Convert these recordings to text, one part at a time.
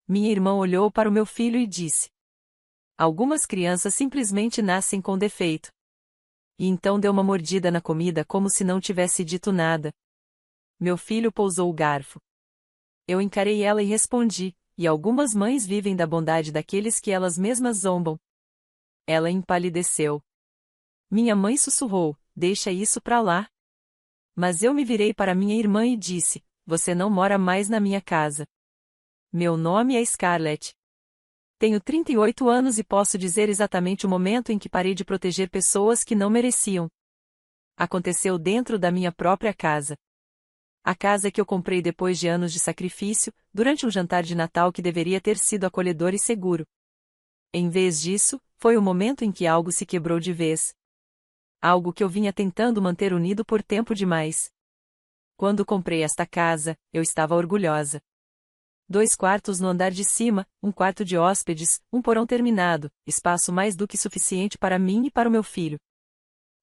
Minha irmã olhou para o meu filho e disse: Algumas crianças simplesmente nascem com defeito. E então deu uma mordida na comida como se não tivesse dito nada. Meu filho pousou o garfo. Eu encarei ela e respondi: E algumas mães vivem da bondade daqueles que elas mesmas zombam. Ela empalideceu. Minha mãe sussurrou: Deixa isso pra lá. Mas eu me virei para minha irmã e disse: Você não mora mais na minha casa. Meu nome é Scarlett. Tenho 38 anos e posso dizer exatamente o momento em que parei de proteger pessoas que não mereciam. Aconteceu dentro da minha própria casa. A casa que eu comprei depois de anos de sacrifício, durante um jantar de Natal que deveria ter sido acolhedor e seguro. Em vez disso, foi o momento em que algo se quebrou de vez. Algo que eu vinha tentando manter unido por tempo demais. Quando comprei esta casa, eu estava orgulhosa. 2 quartos no andar de cima, um quarto de hóspedes, um porão terminado, espaço mais do que suficiente para mim e para o meu filho.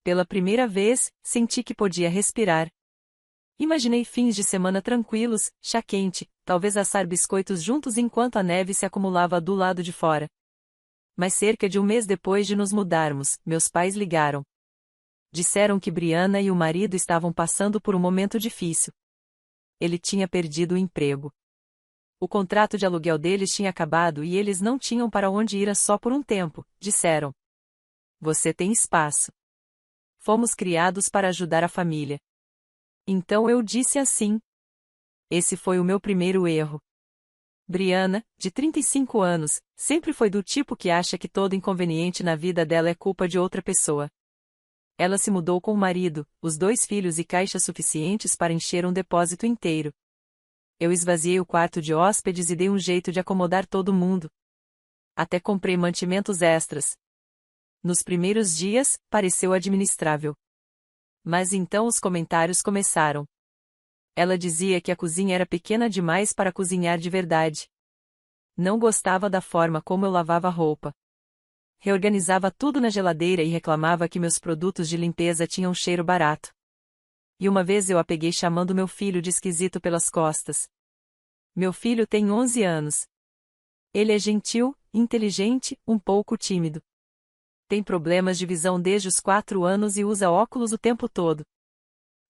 Pela primeira vez, senti que podia respirar. Imaginei fins de semana tranquilos, chá quente, talvez assar biscoitos juntos enquanto a neve se acumulava do lado de fora. Mas cerca de um mês depois de nos mudarmos, meus pais ligaram. Disseram que Brianna e o marido estavam passando por um momento difícil. Ele tinha perdido o emprego. O contrato de aluguel deles tinha acabado e eles não tinham para onde ir só por um tempo, disseram. Você tem espaço. Fomos criados para ajudar a família. Então eu disse assim. Esse foi o meu primeiro erro. Brianna, de 35 anos, sempre foi do tipo que acha que todo inconveniente na vida dela é culpa de outra pessoa. Ela se mudou com o marido, os 2 filhos e caixas suficientes para encher um depósito inteiro. Eu esvaziei o quarto de hóspedes e dei um jeito de acomodar todo mundo. Até comprei mantimentos extras. Nos primeiros dias, pareceu administrável. Mas então os comentários começaram. Ela dizia que a cozinha era pequena demais para cozinhar de verdade. Não gostava da forma como eu lavava roupa. Reorganizava tudo na geladeira e reclamava que meus produtos de limpeza tinham cheiro barato. E uma vez eu a peguei chamando meu filho de esquisito pelas costas. Meu filho tem 11 anos. Ele é gentil, inteligente, um pouco tímido. Tem problemas de visão desde os 4 anos e usa óculos o tempo todo.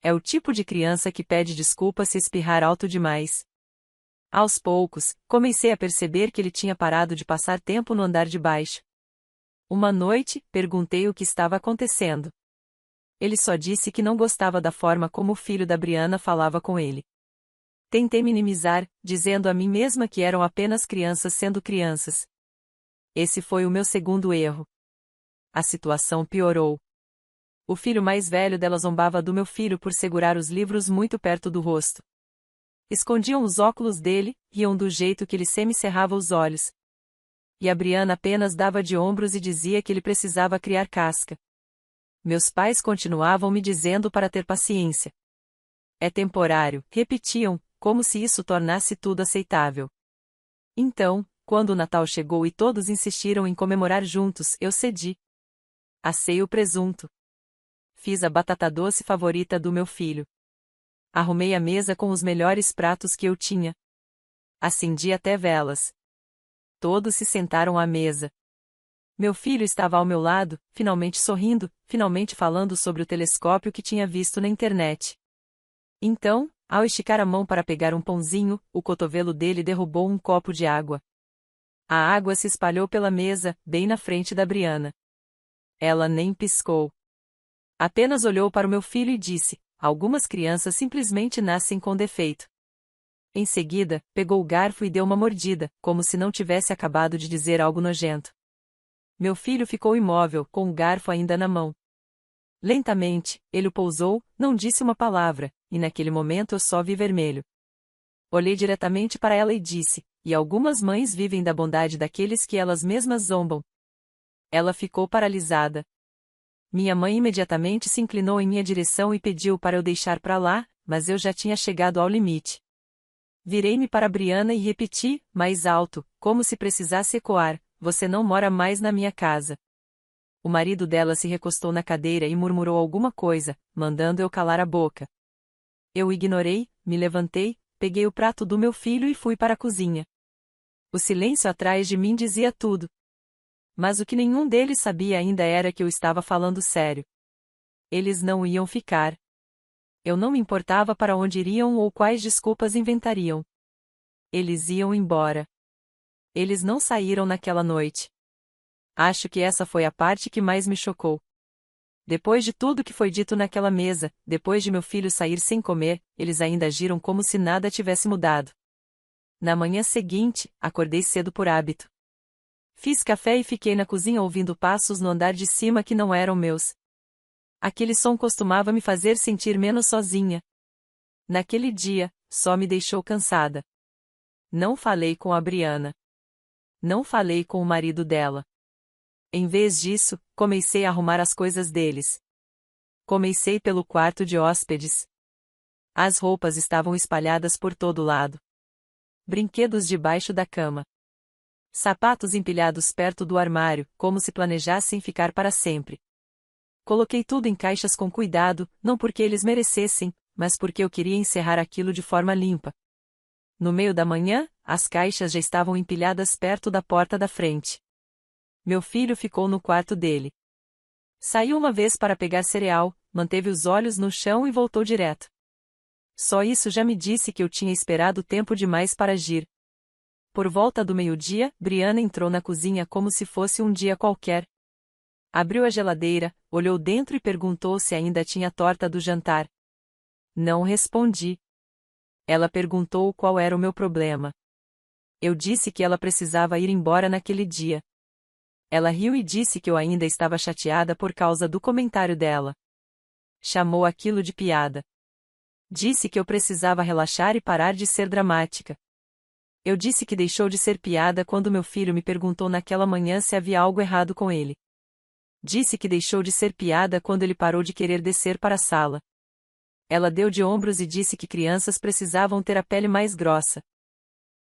É o tipo de criança que pede desculpa se espirrar alto demais. Aos poucos, comecei a perceber que ele tinha parado de passar tempo no andar de baixo. Uma noite, perguntei o que estava acontecendo. Ele só disse que não gostava da forma como o filho da Brianna falava com ele. Tentei minimizar, dizendo a mim mesma que eram apenas crianças sendo crianças. Esse foi o meu segundo erro. A situação piorou. O filho mais velho dela zombava do meu filho por segurar os livros muito perto do rosto. Escondiam os óculos dele, riam do jeito que ele semicerrava os olhos. E a Brianna apenas dava de ombros e dizia que ele precisava criar casca. Meus pais continuavam me dizendo para ter paciência. É temporário, repetiam, como se isso tornasse tudo aceitável. Então, quando o Natal chegou e todos insistiram em comemorar juntos, eu cedi. Assei o presunto. Fiz a batata doce favorita do meu filho. Arrumei a mesa com os melhores pratos que eu tinha. Acendi até velas. Todos se sentaram à mesa. Meu filho estava ao meu lado, finalmente sorrindo, finalmente falando sobre o telescópio que tinha visto na internet. Então, ao esticar a mão para pegar um pãozinho, o cotovelo dele derrubou um copo de água. A água se espalhou pela mesa, bem na frente da Brianna. Ela nem piscou. Apenas olhou para o meu filho e disse: Algumas crianças simplesmente nascem com defeito. Em seguida, pegou o garfo e deu uma mordida, como se não tivesse acabado de dizer algo nojento. Meu filho ficou imóvel, com o garfo ainda na mão. Lentamente, ele o pousou, não disse uma palavra, e naquele momento eu só vi vermelho. Olhei diretamente para ela e disse: E algumas mães vivem da bondade daqueles que elas mesmas zombam. Ela ficou paralisada. Minha mãe imediatamente se inclinou em minha direção e pediu para eu deixar para lá, mas eu já tinha chegado ao limite. Virei-me para Brianna e repeti, mais alto, como se precisasse ecoar: Você não mora mais na minha casa. O marido dela se recostou na cadeira e murmurou alguma coisa, mandando eu calar a boca. Eu ignorei, me levantei, peguei o prato do meu filho e fui para a cozinha. O silêncio atrás de mim dizia tudo. Mas o que nenhum deles sabia ainda era que eu estava falando sério. Eles não iam ficar. Eu não me importava para onde iriam ou quais desculpas inventariam. Eles iam embora. Eles não saíram naquela noite. Acho que essa foi a parte que mais me chocou. Depois de tudo que foi dito naquela mesa, depois de meu filho sair sem comer, eles ainda agiram como se nada tivesse mudado. Na manhã seguinte, acordei cedo por hábito. Fiz café e fiquei na cozinha ouvindo passos no andar de cima que não eram meus. Aquele som costumava me fazer sentir menos sozinha. Naquele dia, só me deixou cansada. Não falei com a Briana. Não falei com o marido dela. Em vez disso, comecei a arrumar as coisas deles. Comecei pelo quarto de hóspedes. As roupas estavam espalhadas por todo lado. Brinquedos debaixo da cama. Sapatos empilhados perto do armário, como se planejassem ficar para sempre. Coloquei tudo em caixas com cuidado, não porque eles merecessem, mas porque eu queria encerrar aquilo de forma limpa. No meio da manhã, as caixas já estavam empilhadas perto da porta da frente. Meu filho ficou no quarto dele. Saiu uma vez para pegar cereal, manteve os olhos no chão e voltou direto. Só isso já me disse que eu tinha esperado tempo demais para agir. Por volta do meio-dia, Briana entrou na cozinha como se fosse um dia qualquer. Abriu a geladeira, olhou dentro e perguntou se ainda tinha torta do jantar. Não respondi. Ela perguntou qual era o meu problema. Eu disse que ela precisava ir embora naquele dia. Ela riu e disse que eu ainda estava chateada por causa do comentário dela. Chamou aquilo de piada. Disse que eu precisava relaxar e parar de ser dramática. Eu disse que deixou de ser piada quando meu filho me perguntou naquela manhã se havia algo errado com ele. Disse que deixou de ser piada quando ele parou de querer descer para a sala. Ela deu de ombros e disse que crianças precisavam ter a pele mais grossa.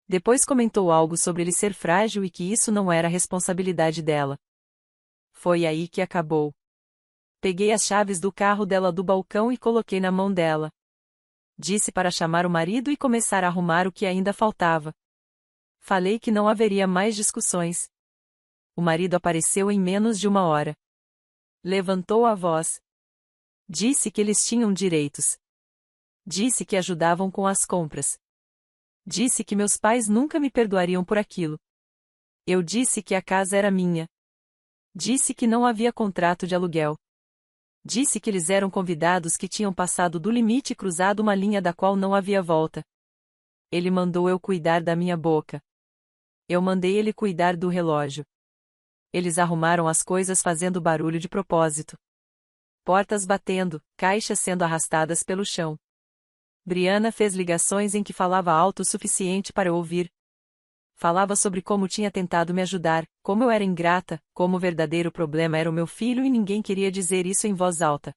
Depois comentou algo sobre ele ser frágil e que isso não era responsabilidade dela. Foi aí que acabou. Peguei as chaves do carro dela do balcão e coloquei na mão dela. Disse para chamar o marido e começar a arrumar o que ainda faltava. Falei que não haveria mais discussões. O marido apareceu em menos de uma hora. Levantou a voz. Disse que eles tinham direitos. Disse que ajudavam com as compras. Disse que meus pais nunca me perdoariam por aquilo. Eu disse que a casa era minha. Disse que não havia contrato de aluguel. Disse que eles eram convidados que tinham passado do limite e cruzado uma linha da qual não havia volta. Ele mandou eu cuidar da minha boca. Eu mandei ele cuidar do relógio. Eles arrumaram as coisas fazendo barulho de propósito. Portas batendo, caixas sendo arrastadas pelo chão. Briana fez ligações em que falava alto o suficiente para eu ouvir. Falava sobre como tinha tentado me ajudar, como eu era ingrata, como o verdadeiro problema era o meu filho e ninguém queria dizer isso em voz alta.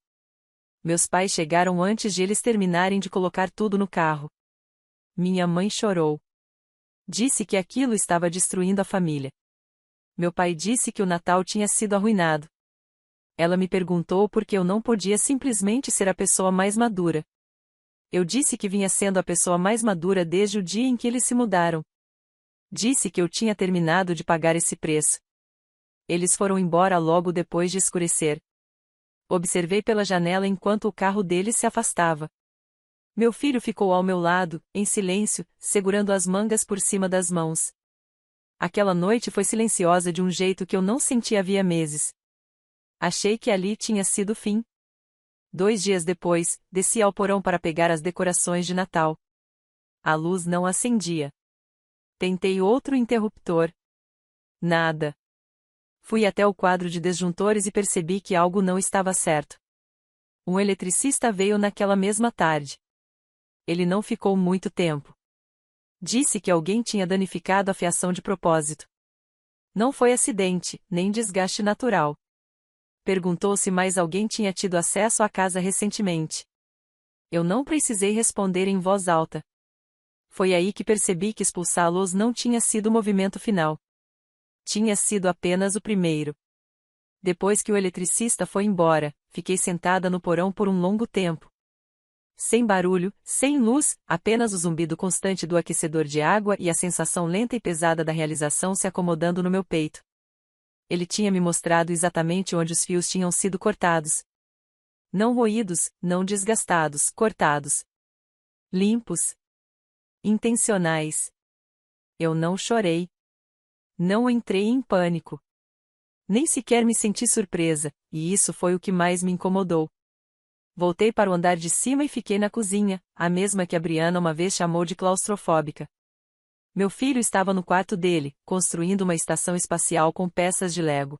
Meus pais chegaram antes de eles terminarem de colocar tudo no carro. Minha mãe chorou. Disse que aquilo estava destruindo a família. Meu pai disse que o Natal tinha sido arruinado. Ela me perguntou por que eu não podia simplesmente ser a pessoa mais madura. Eu disse que vinha sendo a pessoa mais madura desde o dia em que eles se mudaram. Disse que eu tinha terminado de pagar esse preço. Eles foram embora logo depois de escurecer. Observei pela janela enquanto o carro deles se afastava. Meu filho ficou ao meu lado, em silêncio, segurando as mangas por cima das mãos. Aquela noite foi silenciosa de um jeito que eu não senti havia meses. Achei que ali tinha sido o fim. 2 dias depois, desci ao porão para pegar as decorações de Natal. A luz não acendia. Tentei outro interruptor. Nada. Fui até o quadro de disjuntores e percebi que algo não estava certo. Um eletricista veio naquela mesma tarde. Ele não ficou muito tempo. Disse que alguém tinha danificado a fiação de propósito. Não foi acidente, nem desgaste natural. Perguntou se mais alguém tinha tido acesso à casa recentemente. Eu não precisei responder em voz alta. Foi aí que percebi que expulsá-los não tinha sido o movimento final. Tinha sido apenas o primeiro. Depois que o eletricista foi embora, fiquei sentada no porão por um longo tempo. Sem barulho, sem luz, apenas o zumbido constante do aquecedor de água e a sensação lenta e pesada da realização se acomodando no meu peito. Ele tinha me mostrado exatamente onde os fios tinham sido cortados. Não roídos, não desgastados, cortados. Limpos. Intencionais. Eu não chorei. Não entrei em pânico. Nem sequer me senti surpresa, e isso foi o que mais me incomodou. Voltei para o andar de cima e fiquei na cozinha, a mesma que a Brianna uma vez chamou de claustrofóbica. Meu filho estava no quarto dele, construindo uma estação espacial com peças de Lego.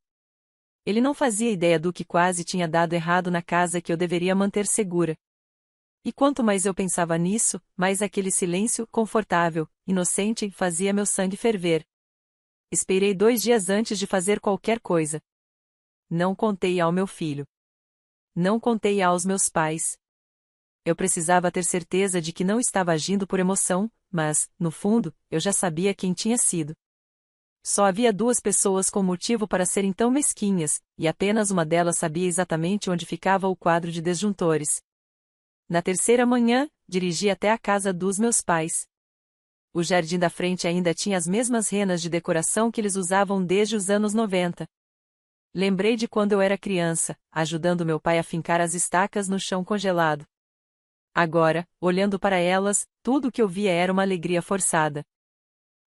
Ele não fazia ideia do que quase tinha dado errado na casa que eu deveria manter segura. E quanto mais eu pensava nisso, mais aquele silêncio, confortável, inocente, fazia meu sangue ferver. Esperei 2 dias antes de fazer qualquer coisa. Não contei ao meu filho. Não contei aos meus pais. Eu precisava ter certeza de que não estava agindo por emoção, mas, no fundo, eu já sabia quem tinha sido. Só havia 2 pessoas com motivo para serem tão mesquinhas, e apenas uma delas sabia exatamente onde ficava o quadro de desjuntores. Na terceira manhã, dirigi até a casa dos meus pais. O jardim da frente ainda tinha as mesmas renas de decoração que eles usavam desde os anos 90. Lembrei de quando eu era criança, ajudando meu pai a fincar as estacas no chão congelado. Agora, olhando para elas, tudo o que eu via era uma alegria forçada.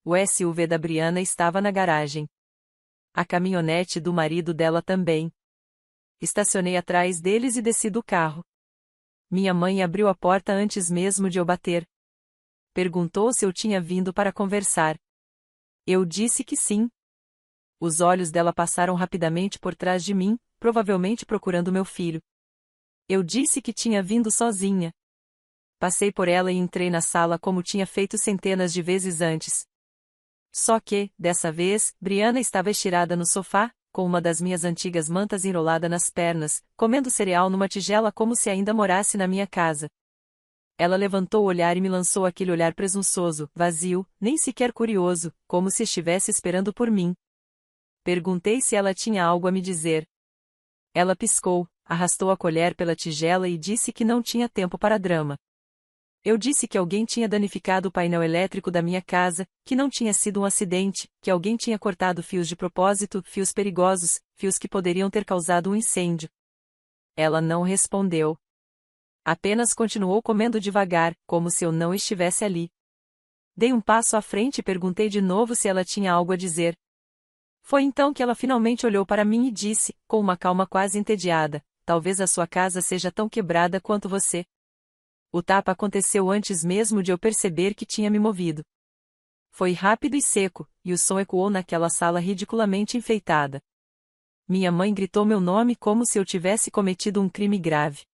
O SUV da Brianna estava na garagem. A caminhonete do marido dela também. Estacionei atrás deles e desci do carro. Minha mãe abriu a porta antes mesmo de eu bater. Perguntou se eu tinha vindo para conversar. Eu disse que sim. Os olhos dela passaram rapidamente por trás de mim, provavelmente procurando meu filho. Eu disse que tinha vindo sozinha. Passei por ela e entrei na sala como tinha feito centenas de vezes antes. Só que, dessa vez, Brianna estava estirada no sofá, com uma das minhas antigas mantas enrolada nas pernas, comendo cereal numa tigela como se ainda morasse na minha casa. Ela levantou o olhar e me lançou aquele olhar presunçoso, vazio, nem sequer curioso, como se estivesse esperando por mim. Perguntei se ela tinha algo a me dizer. Ela piscou, arrastou a colher pela tigela e disse que não tinha tempo para drama. Eu disse que alguém tinha danificado o painel elétrico da minha casa, que não tinha sido um acidente, que alguém tinha cortado fios de propósito, fios perigosos, fios que poderiam ter causado um incêndio. Ela não respondeu. Apenas continuou comendo devagar, como se eu não estivesse ali. Dei um passo à frente e perguntei de novo se ela tinha algo a dizer. Foi então que ela finalmente olhou para mim e disse, com uma calma quase entediada, talvez a sua casa seja tão quebrada quanto você. O tapa aconteceu antes mesmo de eu perceber que tinha me movido. Foi rápido e seco, e o som ecoou naquela sala ridiculamente enfeitada. Minha mãe gritou meu nome como se eu tivesse cometido um crime grave.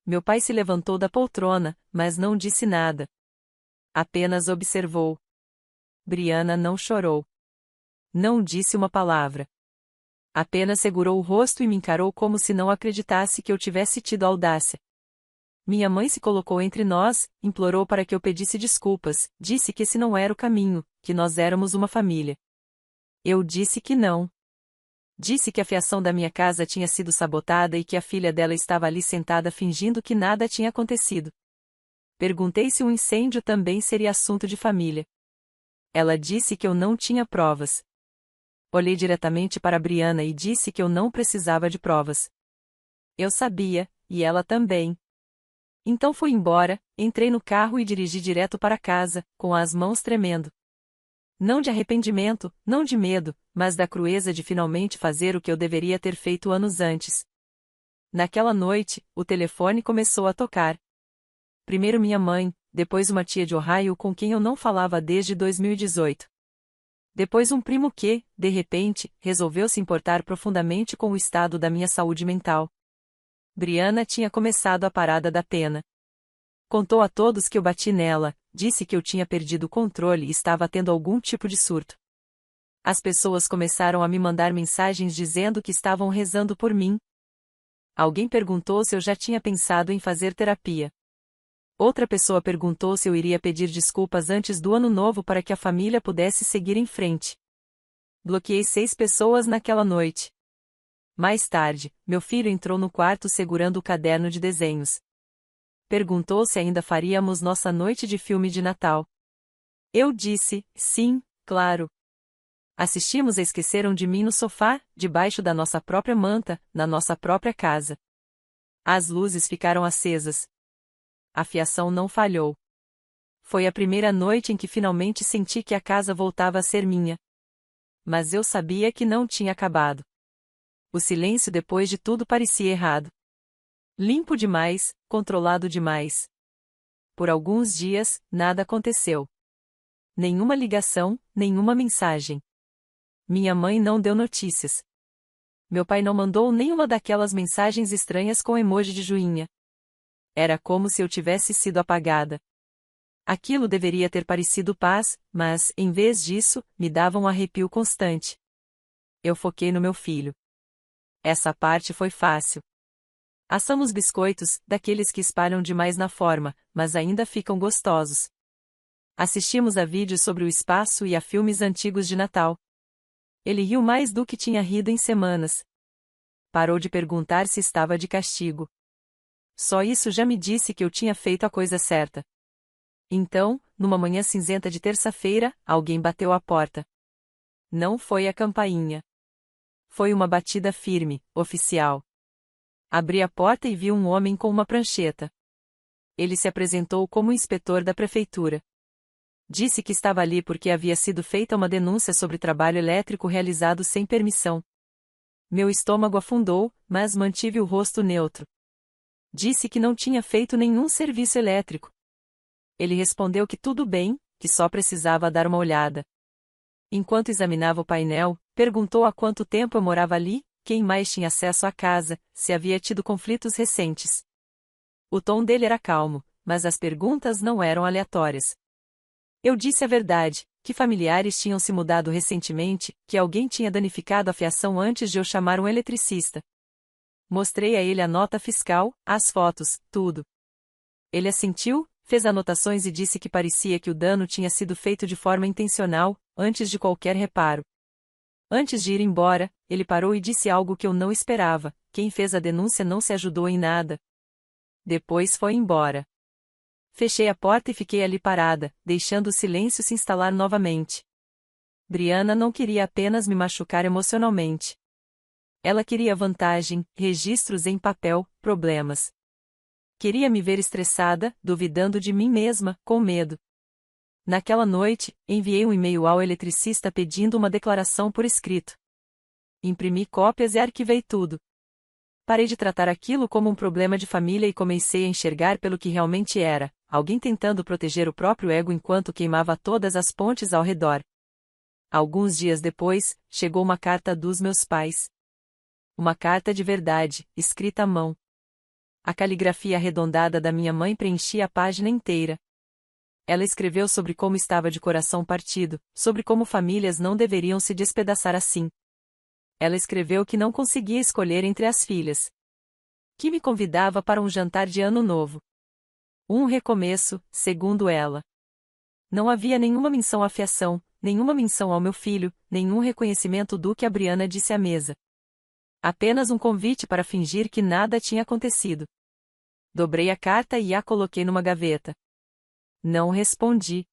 Meu pai se levantou da poltrona, mas não disse nada. Apenas observou. Brianna não chorou. Não disse uma palavra. Apenas segurou o rosto e me encarou como se não acreditasse que eu tivesse tido audácia. Minha mãe se colocou entre nós, implorou para que eu pedisse desculpas, disse que esse não era o caminho, que nós éramos uma família. Eu disse que não. Disse que a fiação da minha casa tinha sido sabotada e que a filha dela estava ali sentada fingindo que nada tinha acontecido. Perguntei se um incêndio também seria assunto de família. Ela disse que eu não tinha provas. Olhei diretamente para Brianna e disse que eu não precisava de provas. Eu sabia, e ela também. Então fui embora, entrei no carro e dirigi direto para casa, com as mãos tremendo. Não de arrependimento, não de medo, mas da crueza de finalmente fazer o que eu deveria ter feito anos antes. Naquela noite, o telefone começou a tocar. Primeiro minha mãe, depois uma tia de Ohio com quem eu não falava desde 2018. Depois um primo que, de repente, resolveu se importar profundamente com o estado da minha saúde mental. Brianna tinha começado a parada da pena. Contou a todos que eu bati nela, disse que eu tinha perdido o controle e estava tendo algum tipo de surto. As pessoas começaram a me mandar mensagens dizendo que estavam rezando por mim. Alguém perguntou se eu já tinha pensado em fazer terapia. Outra pessoa perguntou se eu iria pedir desculpas antes do ano novo para que a família pudesse seguir em frente. Bloqueei 6 pessoas naquela noite. Mais tarde, meu filho entrou no quarto segurando o caderno de desenhos. Perguntou se ainda faríamos nossa noite de filme de Natal. Eu disse, sim, claro. Assistimos a Esqueceram de Mim no sofá, debaixo da nossa própria manta, na nossa própria casa. As luzes ficaram acesas. A fiação não falhou. Foi a primeira noite em que finalmente senti que a casa voltava a ser minha. Mas eu sabia que não tinha acabado. O silêncio depois de tudo parecia errado. Limpo demais, controlado demais. Por alguns dias, nada aconteceu. Nenhuma ligação, nenhuma mensagem. Minha mãe não deu notícias. Meu pai não mandou nenhuma daquelas mensagens estranhas com emoji de joinha. Era como se eu tivesse sido apagada. Aquilo deveria ter parecido paz, mas, em vez disso, me dava um arrepio constante. Eu foquei no meu filho. Essa parte foi fácil. Assamos biscoitos, daqueles que espalham demais na forma, mas ainda ficam gostosos. Assistimos a vídeos sobre o espaço e a filmes antigos de Natal. Ele riu mais do que tinha rido em semanas. Parou de perguntar se estava de castigo. Só isso já me disse que eu tinha feito a coisa certa. Então, numa manhã cinzenta de terça-feira, alguém bateu à porta. Não foi a campainha. Foi uma batida firme, oficial. Abri a porta e vi um homem com uma prancheta. Ele se apresentou como inspetor da prefeitura. Disse que estava ali porque havia sido feita uma denúncia sobre trabalho elétrico realizado sem permissão. Meu estômago afundou, mas mantive o rosto neutro. Disse que não tinha feito nenhum serviço elétrico. Ele respondeu que tudo bem, que só precisava dar uma olhada. Enquanto examinava o painel, perguntou há quanto tempo eu morava ali, quem mais tinha acesso à casa, se havia tido conflitos recentes. O tom dele era calmo, mas as perguntas não eram aleatórias. Eu disse a verdade, que familiares tinham se mudado recentemente, que alguém tinha danificado a fiação antes de eu chamar um eletricista. Mostrei a ele a nota fiscal, as fotos, tudo. Ele assentiu, fez anotações e disse que parecia que o dano tinha sido feito de forma intencional, antes de qualquer reparo. Antes de ir embora, ele parou e disse algo que eu não esperava: quem fez a denúncia não se ajudou em nada. Depois foi embora. Fechei a porta e fiquei ali parada, deixando o silêncio se instalar novamente. Briana não queria apenas me machucar emocionalmente. Ela queria vantagem, registros em papel, problemas. Queria me ver estressada, duvidando de mim mesma, com medo. Naquela noite, enviei um e-mail ao eletricista pedindo uma declaração por escrito. Imprimi cópias e arquivei tudo. Parei de tratar aquilo como um problema de família e comecei a enxergar pelo que realmente era: alguém tentando proteger o próprio ego enquanto queimava todas as pontes ao redor. Alguns dias depois, chegou uma carta dos meus pais. Uma carta de verdade, escrita à mão. A caligrafia arredondada da minha mãe preenchia a página inteira. Ela escreveu sobre como estava de coração partido, sobre como famílias não deveriam se despedaçar assim. Ela escreveu que não conseguia escolher entre as filhas. Que me convidava para um jantar de ano novo. Um recomeço, segundo ela. Não havia nenhuma menção à fiação, nenhuma menção ao meu filho, nenhum reconhecimento do que a Briana disse à mesa. Apenas um convite para fingir que nada tinha acontecido. Dobrei a carta e a coloquei numa gaveta. Não respondi.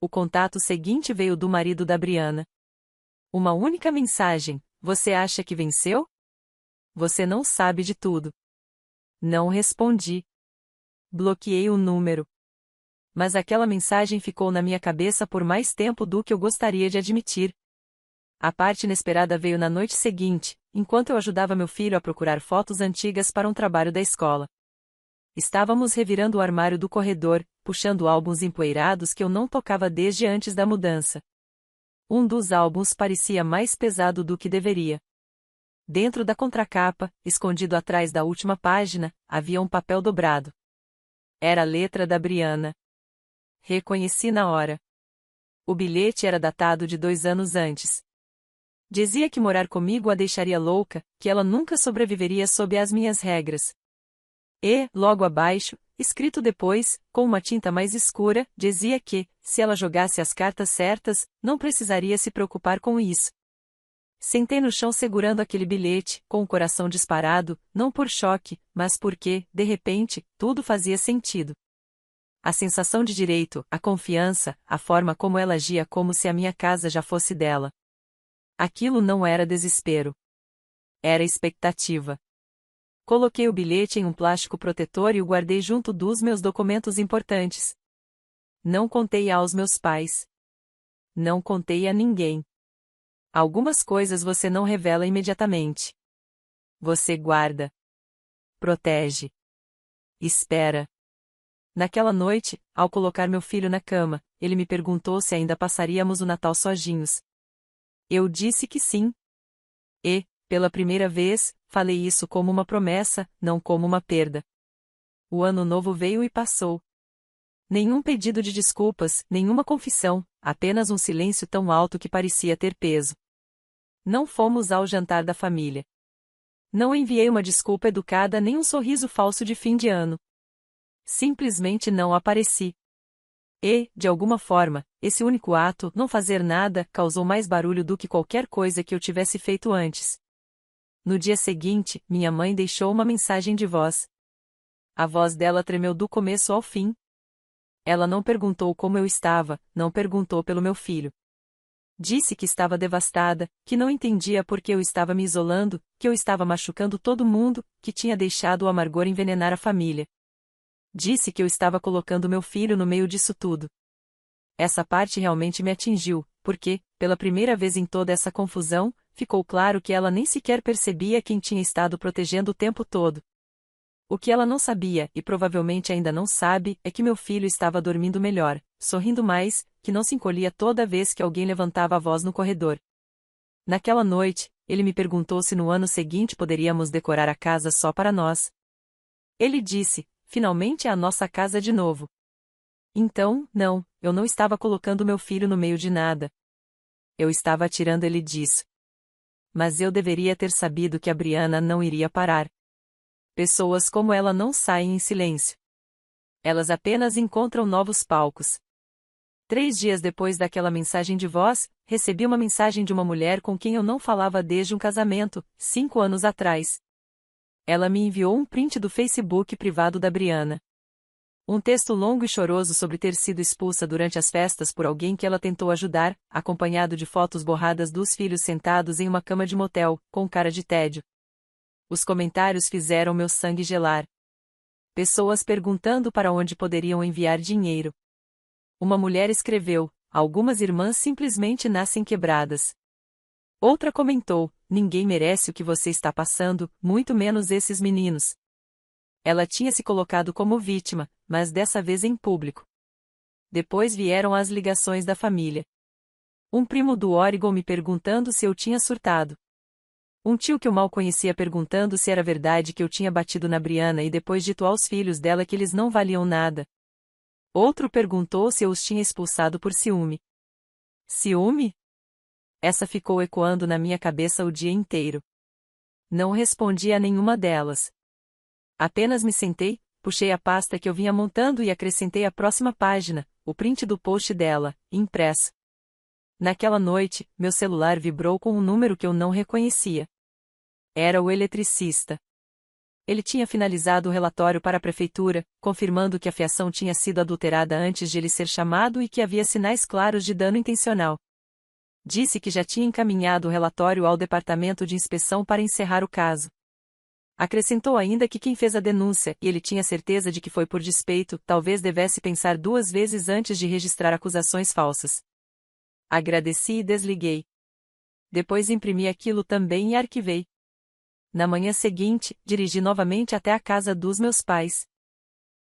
O contato seguinte veio do marido da Briana. Uma única mensagem: você acha que venceu? Você não sabe de tudo. Não respondi. Bloqueei o número. Mas aquela mensagem ficou na minha cabeça por mais tempo do que eu gostaria de admitir. A parte inesperada veio na noite seguinte, enquanto eu ajudava meu filho a procurar fotos antigas para um trabalho da escola. Estávamos revirando o armário do corredor, puxando álbuns empoeirados que eu não tocava desde antes da mudança. Um dos álbuns parecia mais pesado do que deveria. Dentro da contracapa, escondido atrás da última página, havia um papel dobrado. Era a letra da Briana. Reconheci na hora. O bilhete era datado de 2 anos antes. Dizia que morar comigo a deixaria louca, que ela nunca sobreviveria sob as minhas regras. E, logo abaixo, escrito depois, com uma tinta mais escura, dizia que, se ela jogasse as cartas certas, não precisaria se preocupar com isso. Sentei no chão segurando aquele bilhete, com o coração disparado, não por choque, mas porque, de repente, tudo fazia sentido. A sensação de direito, a confiança, a forma como ela agia como se a minha casa já fosse dela. Aquilo não era desespero. Era expectativa. Coloquei o bilhete em um plástico protetor e o guardei junto dos meus documentos importantes. Não contei aos meus pais. Não contei a ninguém. Algumas coisas você não revela imediatamente. Você guarda. Protege. Espera. Naquela noite, ao colocar meu filho na cama, ele me perguntou se ainda passaríamos o Natal sozinhos. Eu disse que sim. E, pela primeira vez, falei isso como uma promessa, não como uma perda. O ano novo veio e passou. Nenhum pedido de desculpas, nenhuma confissão, apenas um silêncio tão alto que parecia ter peso. Não fomos ao jantar da família. Não enviei uma desculpa educada nem um sorriso falso de fim de ano. Simplesmente não apareci. E, de alguma forma, esse único ato, não fazer nada, causou mais barulho do que qualquer coisa que eu tivesse feito antes. No dia seguinte, minha mãe deixou uma mensagem de voz. A voz dela tremeu do começo ao fim. Ela não perguntou como eu estava, não perguntou pelo meu filho. Disse que estava devastada, que não entendia por que eu estava me isolando, que eu estava machucando todo mundo, que tinha deixado o amargor envenenar a família. Disse que eu estava colocando meu filho no meio disso tudo. Essa parte realmente me atingiu, porque, pela primeira vez em toda essa confusão, ficou claro que ela nem sequer percebia quem tinha estado protegendo o tempo todo. O que ela não sabia, e provavelmente ainda não sabe, é que meu filho estava dormindo melhor, sorrindo mais, que não se encolhia toda vez que alguém levantava a voz no corredor. Naquela noite, ele me perguntou se no ano seguinte poderíamos decorar a casa só para nós. Ele disse, finalmente é a nossa casa de novo. Então, não, eu não estava colocando meu filho no meio de nada. Eu estava tirando ele disso. Mas eu deveria ter sabido que a Brianna não iria parar. Pessoas como ela não saem em silêncio. Elas apenas encontram novos palcos. 3 dias depois daquela mensagem de voz, recebi uma mensagem de uma mulher com quem eu não falava desde um casamento, 5 anos atrás. Ela me enviou um print do Facebook privado da Brianna. Um texto longo e choroso sobre ter sido expulsa durante as festas por alguém que ela tentou ajudar, acompanhado de fotos borradas dos filhos sentados em uma cama de motel, com cara de tédio. Os comentários fizeram meu sangue gelar. Pessoas perguntando para onde poderiam enviar dinheiro. Uma mulher escreveu: algumas irmãs simplesmente nascem quebradas. Outra comentou: ninguém merece o que você está passando, muito menos esses meninos. Ela tinha se colocado como vítima, mas dessa vez em público. Depois vieram as ligações da família. Um primo do Oregon me perguntando se eu tinha surtado. Um tio que eu mal conhecia perguntando se era verdade que eu tinha batido na Brianna e depois dito aos filhos dela que eles não valiam nada. Outro perguntou se eu os tinha expulsado por ciúme. Ciúme? Essa ficou ecoando na minha cabeça o dia inteiro. Não respondi a nenhuma delas. Apenas me sentei, puxei a pasta que eu vinha montando e acrescentei a próxima página, o print do post dela, impresso. Naquela noite, meu celular vibrou com um número que eu não reconhecia. Era o eletricista. Ele tinha finalizado o relatório para a prefeitura, confirmando que a fiação tinha sido adulterada antes de ele ser chamado e que havia sinais claros de dano intencional. Disse que já tinha encaminhado o relatório ao departamento de inspeção para encerrar o caso. Acrescentou ainda que quem fez a denúncia, e ele tinha certeza de que foi por despeito, talvez devesse pensar 2 vezes antes de registrar acusações falsas. Agradeci e desliguei. Depois imprimi aquilo também e arquivei. Na manhã seguinte, dirigi novamente até a casa dos meus pais.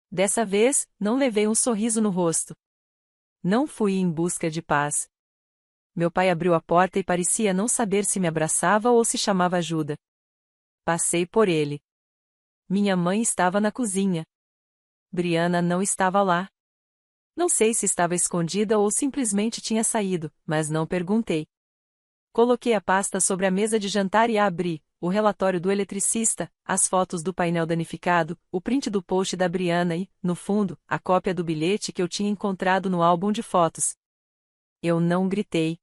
Dessa vez, não levei um sorriso no rosto. Não fui em busca de paz. Meu pai abriu a porta e parecia não saber se me abraçava ou se chamava ajuda. Passei por ele. Minha mãe estava na cozinha. Brianna não estava lá. Não sei se estava escondida ou simplesmente tinha saído, mas não perguntei. Coloquei a pasta sobre a mesa de jantar e a abri, o relatório do eletricista, as fotos do painel danificado, o print do post da Brianna e, no fundo, a cópia do bilhete que eu tinha encontrado no álbum de fotos. Eu não gritei.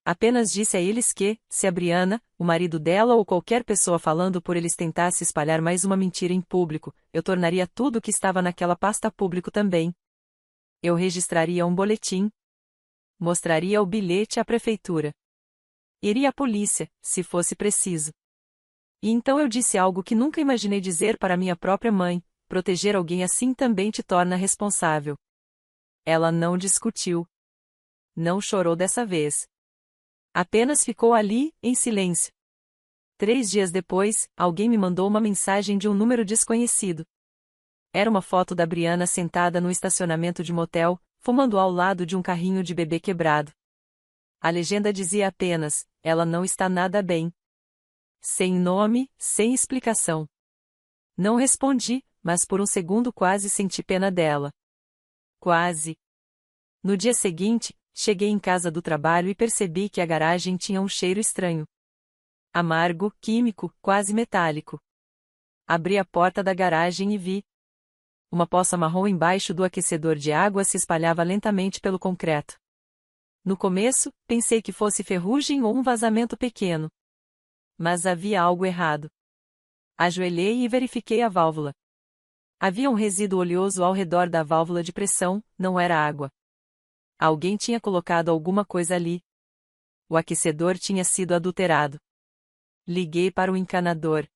Apenas disse a eles que, se a Brianna, o marido dela ou qualquer pessoa falando por eles tentasse espalhar mais uma mentira em público, eu tornaria tudo o que estava naquela pasta público também. Eu registraria um boletim. Mostraria o bilhete à prefeitura. Iria à polícia, se fosse preciso. E então eu disse algo que nunca imaginei dizer para minha própria mãe: proteger alguém assim também te torna responsável. Ela não discutiu. Não chorou dessa vez. Apenas ficou ali, em silêncio. 3 dias depois, alguém me mandou uma mensagem de um número desconhecido. Era uma foto da Brianna sentada no estacionamento de motel, fumando ao lado de um carrinho de bebê quebrado. A legenda dizia apenas: ela não está nada bem. Sem nome, sem explicação. Não respondi, mas por um segundo quase senti pena dela. Quase. No dia seguinte, cheguei em casa do trabalho e percebi que a garagem tinha um cheiro estranho. Amargo, químico, quase metálico. Abri a porta da garagem e vi. Uma poça marrom embaixo do aquecedor de água se espalhava lentamente pelo concreto. No começo, pensei que fosse ferrugem ou um vazamento pequeno. Mas havia algo errado. Ajoelhei e verifiquei a válvula. Havia um resíduo oleoso ao redor da válvula de pressão, não era água. Alguém tinha colocado alguma coisa ali. O aquecedor tinha sido adulterado. Liguei para o encanador.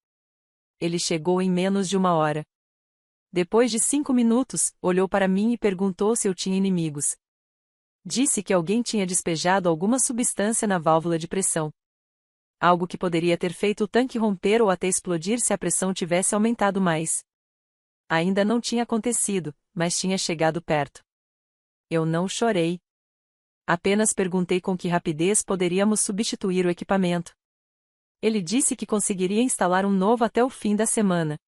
Ele chegou em menos de 1 hora. Depois de 5 minutos, olhou para mim e perguntou se eu tinha inimigos. Disse que alguém tinha despejado alguma substância na válvula de pressão. Algo que poderia ter feito o tanque romper ou até explodir se a pressão tivesse aumentado mais. Ainda não tinha acontecido, mas tinha chegado perto. Eu não chorei. Apenas perguntei com que rapidez poderíamos substituir o equipamento. Ele disse que conseguiria instalar um novo até o fim da semana.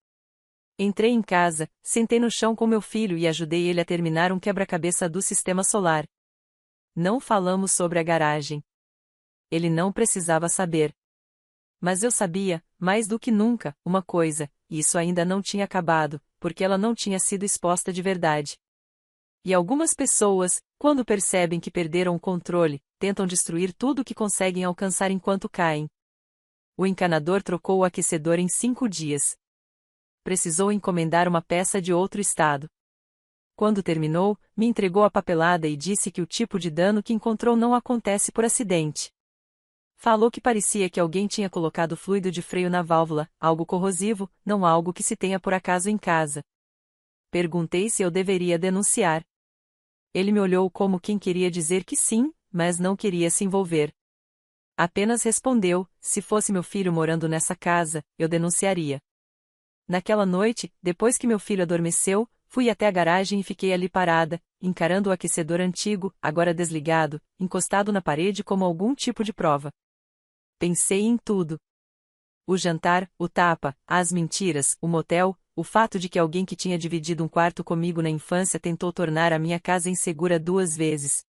Entrei em casa, sentei no chão com meu filho e ajudei ele a terminar um quebra-cabeça do sistema solar. Não falamos sobre a garagem. Ele não precisava saber. Mas eu sabia, mais do que nunca, uma coisa: isso ainda não tinha acabado, porque ela não tinha sido exposta de verdade. E algumas pessoas, quando percebem que perderam o controle, tentam destruir tudo o que conseguem alcançar enquanto caem. O encanador trocou o aquecedor em 5 dias. Precisou encomendar uma peça de outro estado. Quando terminou, me entregou a papelada e disse que o tipo de dano que encontrou não acontece por acidente. Falou que parecia que alguém tinha colocado fluido de freio na válvula, algo corrosivo, não algo que se tenha por acaso em casa. Perguntei se eu deveria denunciar. Ele me olhou como quem queria dizer que sim, mas não queria se envolver. Apenas respondeu: se fosse meu filho morando nessa casa, eu denunciaria. Naquela noite, depois que meu filho adormeceu, fui até a garagem e fiquei ali parada, encarando o aquecedor antigo, agora desligado, encostado na parede como algum tipo de prova. Pensei em tudo. O jantar, o tapa, as mentiras, o motel, o fato de que alguém que tinha dividido um quarto comigo na infância tentou tornar a minha casa insegura 2 vezes.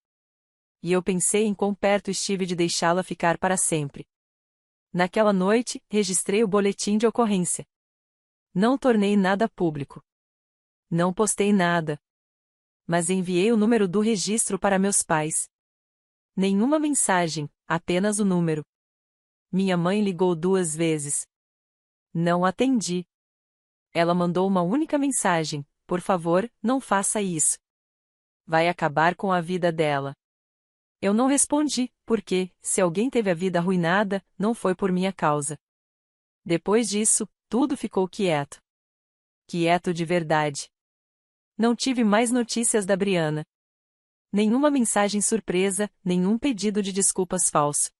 E eu pensei em quão perto estive de deixá-la ficar para sempre. Naquela noite, registrei o boletim de ocorrência. Não tornei nada público. Não postei nada. Mas enviei o número do registro para meus pais. Nenhuma mensagem, apenas o número. Minha mãe ligou 2 vezes. Não atendi. Ela mandou uma única mensagem: por favor, não faça isso. Vai acabar com a vida dela. Eu não respondi, porque, se alguém teve a vida arruinada, não foi por minha causa. Depois disso, tudo ficou quieto. Quieto de verdade. Não tive mais notícias da Brianna. Nenhuma mensagem surpresa, nenhum pedido de desculpas falso.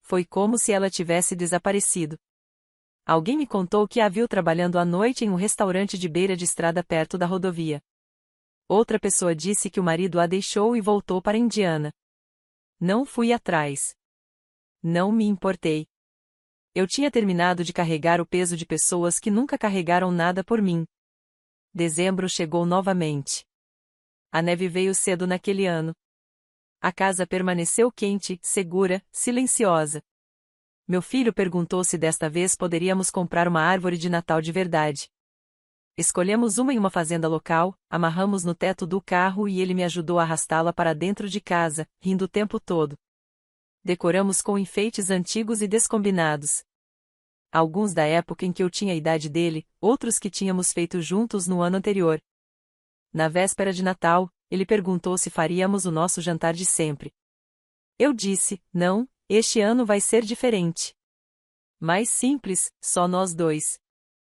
Foi como se ela tivesse desaparecido. Alguém me contou que a viu trabalhando à noite em um restaurante de beira de estrada perto da rodovia. Outra pessoa disse que o marido a deixou e voltou para Indiana. Não fui atrás. Não me importei. Eu tinha terminado de carregar o peso de pessoas que nunca carregaram nada por mim. Dezembro chegou novamente. A neve veio cedo naquele ano. A casa permaneceu quente, segura, silenciosa. Meu filho perguntou se desta vez poderíamos comprar uma árvore de Natal de verdade. Escolhemos uma em uma fazenda local, amarramos no teto do carro e ele me ajudou a arrastá-la para dentro de casa, rindo o tempo todo. Decoramos com enfeites antigos e descombinados. Alguns da época em que eu tinha a idade dele, outros que tínhamos feito juntos no ano anterior. Na véspera de Natal, ele perguntou se faríamos o nosso jantar de sempre. Eu disse, não, este ano vai ser diferente. Mais simples, só nós dois.